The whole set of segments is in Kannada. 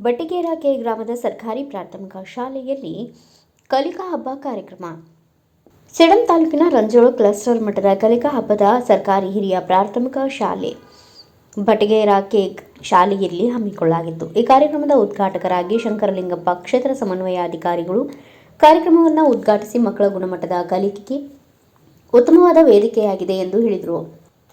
ಬಟ್ಟಿಗೇರ ಕೆ ಗ್ರಾಮದ ಸರ್ಕಾರಿ ಪ್ರಾಥಮಿಕ ಶಾಲೆಯಲ್ಲಿ ಕಲಿಕಾ ಹಬ್ಬ ಕಾರ್ಯಕ್ರಮ. ಸೇಡಂ ತಾಲೂಕಿನ ರಂಜೋಳ ಕ್ಲಸ್ಟರ್ ಮಟ್ಟದ ಕಲಿಕಾ ಹಬ್ಬದ ಸರ್ಕಾರಿ ಹಿರಿಯ ಪ್ರಾಥಮಿಕ ಶಾಲೆ ಬಟ್ಟಿಗೇರ ಕೆ ಶಾಲೆಯಲ್ಲಿ ಹಮ್ಮಿಕೊಳ್ಳಲಾಗಿತ್ತು. ಈ ಕಾರ್ಯಕ್ರಮದ ಉದ್ಘಾಟಕರಾಗಿ ಶಂಕರಲಿಂಗಪ್ಪ ಕ್ಷೇತ್ರ ಸಮನ್ವಯಾಧಿಕಾರಿಗಳು ಕಾರ್ಯಕ್ರಮವನ್ನು ಉದ್ಘಾಟಿಸಿ ಮಕ್ಕಳ ಗುಣಮಟ್ಟದ ಕಲಿಕೆಗೆ ಉತ್ತಮವಾದ ವೇದಿಕೆಯಾಗಿದೆ ಎಂದು ಹೇಳಿದರು.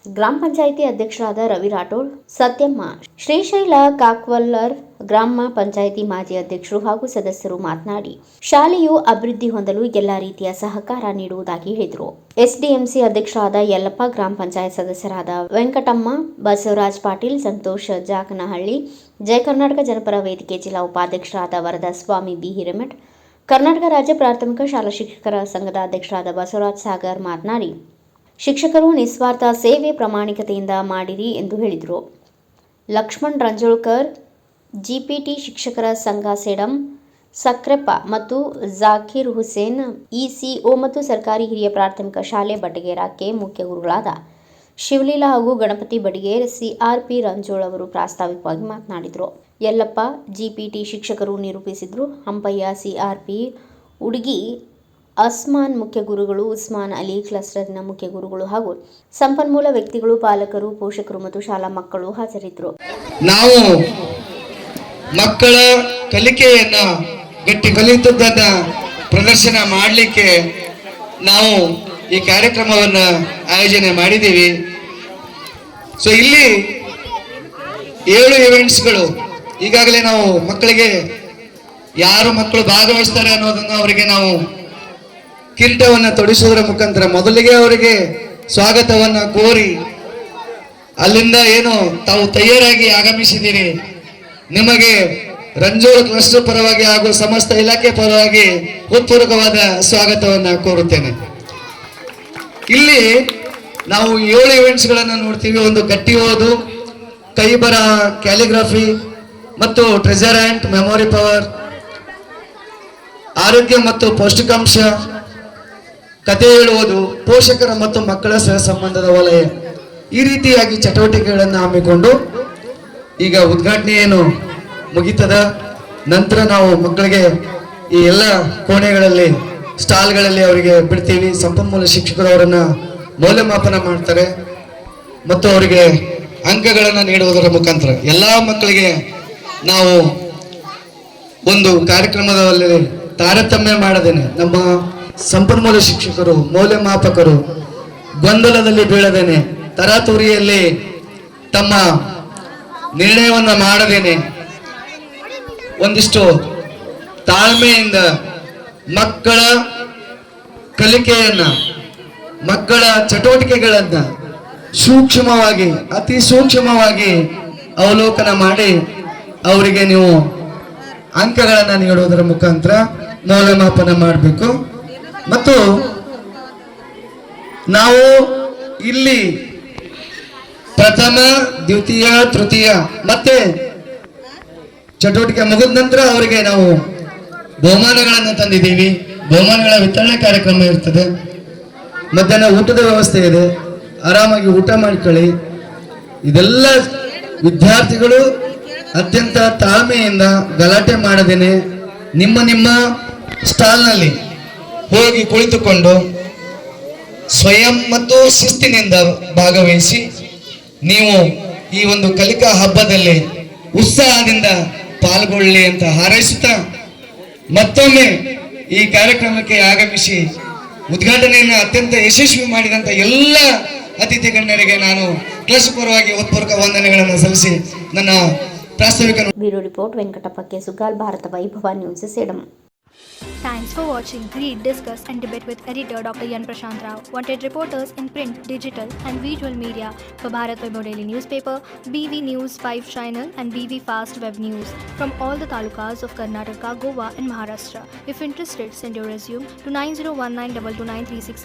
ಗ್ರಾಮ ಪಂಚಾಯಿತಿ ಅಧ್ಯಕ್ಷರಾದ ರವಿ ರಾಠೋಡ್, ಸತ್ಯಮ್ಮ, ಶ್ರೀಶೈಲ ಕಾಕ್ವಲ್ಲರ್, ಗ್ರಾಮ ಪಂಚಾಯಿತಿ ಮಾಜಿ ಅಧ್ಯಕ್ಷರು ಹಾಗೂ ಸದಸ್ಯರು ಮಾತನಾಡಿ ಶಾಲೆಯು ಅಭಿವೃದ್ಧಿ ಹೊಂದಲು ಎಲ್ಲ ರೀತಿಯ ಸಹಕಾರ ನೀಡುವುದಾಗಿ ಹೇಳಿದರು. ಎಸ್ಡಿಎಂಸಿ ಅಧ್ಯಕ್ಷರಾದ ಯಲ್ಲಪ್ಪ, ಗ್ರಾಮ ಪಂಚಾಯತ್ ಸದಸ್ಯರಾದ ವೆಂಕಟಮ್ಮ, ಬಸವರಾಜ್ ಪಾಟೀಲ್, ಸಂತೋಷ್ ಜಾಕನಹಳ್ಳಿ, ಜಯ ಕರ್ನಾಟಕ ಜನಪರ ವೇದಿಕೆ ಜಿಲ್ಲಾ ಉಪಾಧ್ಯಕ್ಷರಾದ ವರದಾ ಸ್ವಾಮಿ ಬಿ ಹಿರೇಮಠ್, ಕರ್ನಾಟಕ ರಾಜ್ಯ ಪ್ರಾಥಮಿಕ ಶಾಲಾ ಶಿಕ್ಷಕರ ಸಂಘದ ಅಧ್ಯಕ್ಷರಾದ ಬಸವರಾಜ್ ಸಾಗರ್ ಮಾತನಾಡಿ ಶಿಕ್ಷಕರು ನಿಸ್ವಾರ್ಥ ಸೇವೆ ಪ್ರಾಮಾಣಿಕತೆಯಿಂದ ಮಾಡಿರಿ ಎಂದು ಹೇಳಿದರು. ಲಕ್ಷ್ಮಣ್ ರಂಜೋಳ್ಕರ್, ಜಿಪಿಟಿ ಶಿಕ್ಷಕರ ಸಂಘ ಸೇಡಂ, ಸಕ್ರೆಪ್ಪ ಮತ್ತು ಜಾಕೀರ್ ಹುಸೇನ್, ಇಸಿಒ ಮತ್ತು ಸರ್ಕಾರಿ ಹಿರಿಯ ಪ್ರಾಥಮಿಕ ಶಾಲೆ ಬಟ್ಟಿಗೇರಕ್ಕೆ ಮುಖ್ಯ ಗುರುಗಳಾದ ಶಿವಲೀಲಾ ಹಾಗೂ ಗಣಪತಿ ಬಡಿಗೇರ್, ಸಿಆರ್ಪಿ ರಂಜೋಳ್ ಅವರು ಪ್ರಾಸ್ತಾವಿಕವಾಗಿ ಮಾತನಾಡಿದರು. ಯಲ್ಲಪ್ಪ ಜಿಪಿಟಿ ಶಿಕ್ಷಕರು ನಿರೂಪಿಸಿದರು. ಹಂಪಯ್ಯ ಸಿಆರ್ಪಿ, ಉಡುಗಿ ಅಸ್ಮಾನ್ ಮುಖ್ಯ ಗುರುಗಳು, ಉಸ್ಮಾನ್ ಅಲಿ ಕ್ಲಸ್ಟರ್ನ ಮುಖ್ಯ ಗುರುಗಳು ಹಾಗೂ ಸಂಪನ್ಮೂಲ ವ್ಯಕ್ತಿಗಳು, ಪಾಲಕರು, ಪೋಷಕರು ಮತ್ತು ಶಾಲಾ ಮಕ್ಕಳು ಹಾಜರಿದ್ದರು. ನಾವು ಮಕ್ಕಳ ಕಲಿಕೆಯನ್ನ ಗಟ್ಟಿ ಕಲಿತದ್ದನ್ನ ಪ್ರದರ್ಶನ ಮಾಡಲಿಕ್ಕೆ ನಾವು ಈ ಕಾರ್ಯಕ್ರಮವನ್ನ ಆಯೋಜನೆ ಮಾಡಿದ್ದೀವಿ. ಸೊ ಇಲ್ಲಿ 7 ಇವೆಂಟ್ಸ್ಗಳು ಈಗಾಗಲೇ ನಾವು ಮಕ್ಕಳಿಗೆ ಯಾರು ಮಕ್ಕಳು ಭಾಗವಹಿಸ್ತಾರೆ ಅನ್ನೋದನ್ನು ಅವರಿಗೆ ನಾವು ಕಿರೀಟವನ್ನು ತೊಡಿಸುವುದರ ಮುಖಾಂತರ ಮೊದಲಿಗೆ ಅವರಿಗೆ ಸ್ವಾಗತವನ್ನ ಕೋರಿ ಅಲ್ಲಿಂದ ಏನು ತಾವು ತಯಾರಾಗಿ ಆಗಮಿಸಿದ್ದೀರಿ, ನಿಮಗೆ ರಂಜೋಳ ಕ್ಲಸ್ಟರ್ ಪರವಾಗಿ ಹಾಗೂ ಸಮಸ್ತ ಇಲಾಖೆ ಪರವಾಗಿ ಹೃತ್ಪೂರ್ವಕವಾದ ಸ್ವಾಗತವನ್ನ ಕೋರುತ್ತೇನೆ. ಇಲ್ಲಿ ನಾವು 7 ಇವೆಂಟ್ಸ್ಗಳನ್ನು ನೋಡ್ತೀವಿ. ಒಂದು ಗಟ್ಟಿ ಓದು, ಕೈ ಬರ, ಕ್ಯಾಲಿಗ್ರಫಿ ಮತ್ತು ಟ್ರೆಜರ್ ಹಂಟ್, ಮೆಮೊರಿ ಪವರ್, ಆರೋಗ್ಯ ಮತ್ತು ಪೌಷ್ಟಿಕಾಂಶ, ಕಥೆ ಹೇಳುವುದು, ಪೋಷಕರ ಮತ್ತು ಮಕ್ಕಳ ಸಹ ಸಂಬಂಧದ ವಲಯ, ಈ ರೀತಿಯಾಗಿ ಚಟುವಟಿಕೆಗಳನ್ನು ಹಮ್ಮಿಕೊಂಡು ಈಗ ಉದ್ಘಾಟನೆ ಏನು ಮುಗಿತದ ನಂತರ ನಾವು ಮಕ್ಕಳಿಗೆ ಈ ಎಲ್ಲ ಕೋಣೆಗಳಲ್ಲಿ ಸ್ಟಾಲ್ಗಳಲ್ಲಿ ಅವರಿಗೆ ಬಿಡ್ತೀವಿ. ಸಂಪನ್ಮೂಲ ಶಿಕ್ಷಕರು ಅವರನ್ನ ಮೌಲ್ಯಮಾಪನ ಮಾಡ್ತಾರೆ ಮತ್ತು ಅವರಿಗೆ ಅಂಕಗಳನ್ನು ನೀಡುವುದರ ಮುಖಾಂತರ ಎಲ್ಲ ಮಕ್ಕಳಿಗೆ ನಾವು ಒಂದು ಕಾರ್ಯಕ್ರಮದಲ್ಲಿ ತಾರತಮ್ಯ ಮಾಡದೇನೆ ನಮ್ಮ ಸಂಪನ್ಮೂಲ ಶಿಕ್ಷಕರು, ಮೌಲ್ಯಮಾಪಕರು ಗೊಂದಲದಲ್ಲಿ ಬೀಳದೇನೆ, ತರಾತುರಿಯಲ್ಲಿ ತಮ್ಮ ನಿರ್ಣಯವನ್ನ ಮಾಡದೇನೆ ಒಂದಿಷ್ಟು ತಾಳ್ಮೆಯಿಂದ ಮಕ್ಕಳ ಕಲಿಕೆಯನ್ನ, ಮಕ್ಕಳ ಚಟುವಟಿಕೆಗಳನ್ನ ಸೂಕ್ಷ್ಮವಾಗಿ, ಅತಿ ಸೂಕ್ಷ್ಮವಾಗಿ ಅವಲೋಕನ ಮಾಡಿ ಅವರಿಗೆ ನೀವು ಅಂಕಗಳನ್ನು ನೀಡುವುದರ ಮುಖಾಂತರ ಮೌಲ್ಯಮಾಪನ ಮಾಡಬೇಕು. ಮತ್ತು ನಾವು ಇಲ್ಲಿ ಪ್ರಥಮ, ದ್ವಿತೀಯ, ತೃತೀಯ ಮತ್ತೆ ಚಟುವಟಿಕೆ ಮುಗಿದ ನಂತರ ಅವರಿಗೆ ನಾವು ಬಹುಮಾನಗಳನ್ನು ತಂದಿದ್ದೀವಿ. ಬಹುಮಾನಗಳ ವಿತರಣೆ ಕಾರ್ಯಕ್ರಮ ಇರ್ತದೆ. ಮಧ್ಯಾಹ್ನ ಊಟದ ವ್ಯವಸ್ಥೆ ಇದೆ, ಆರಾಮಾಗಿ ಊಟ ಮಾಡ್ಕೊಳ್ಳಿ. ಇದೆಲ್ಲ ವಿದ್ಯಾರ್ಥಿಗಳು ಅತ್ಯಂತ ತಾಳ್ಮೆಯಿಂದ ಗಲಾಟೆ ಮಾಡದೇನೆ ನಿಮ್ಮ ಸ್ಟಾಲ್ನಲ್ಲಿ ಹೋಗಿ ಕುಳಿತುಕೊಂಡು ಸ್ವಯಂ ಮತ್ತು ಶಿಸ್ತಿನಿಂದ ಭಾಗವಹಿಸಿ ನೀವು ಈ ಒಂದು ಕಲಿಕಾ ಹಬ್ಬದಲ್ಲಿ ಉತ್ಸಾಹದಿಂದ ಪಾಲ್ಗೊಳ್ಳಿ ಅಂತ ಹಾರೈಸುತ್ತಾ ಮತ್ತೊಮ್ಮೆ ಈ ಕಾರ್ಯಕ್ರಮಕ್ಕೆ ಆಗಮಿಸಿ ಉದ್ಘಾಟನೆಯನ್ನು ಅತ್ಯಂತ ಯಶಸ್ವಿ ಮಾಡಿದಂತ ಎಲ್ಲ ಅತಿಥಿ ಗಣ್ಯರಿಗೆ ನಾನು ಕ್ಲಸ್ ಪರವಾಗಿ ಹೃತ್ಪೂರ್ವಕ ವಂದನೆಗಳನ್ನು ಸಲ್ಲಿಸಿ ನನ್ನ ಪ್ರಾಸ್ತಾವಿಕ. Bureau report Venkatappa K Sugal, Bharat Vaibhav news, Sedam. Thanks for watching. Read, discuss and debate with editor Dr. Yan Prashant Rao. Wanted reporters in print, digital and visual media for Bharat Vaibhav Daily Newspaper, BV News 5 Channel and BV Fast Web News from all the talukas of Karnataka, Goa and Maharashtra. If interested, send your resume to 9019229369.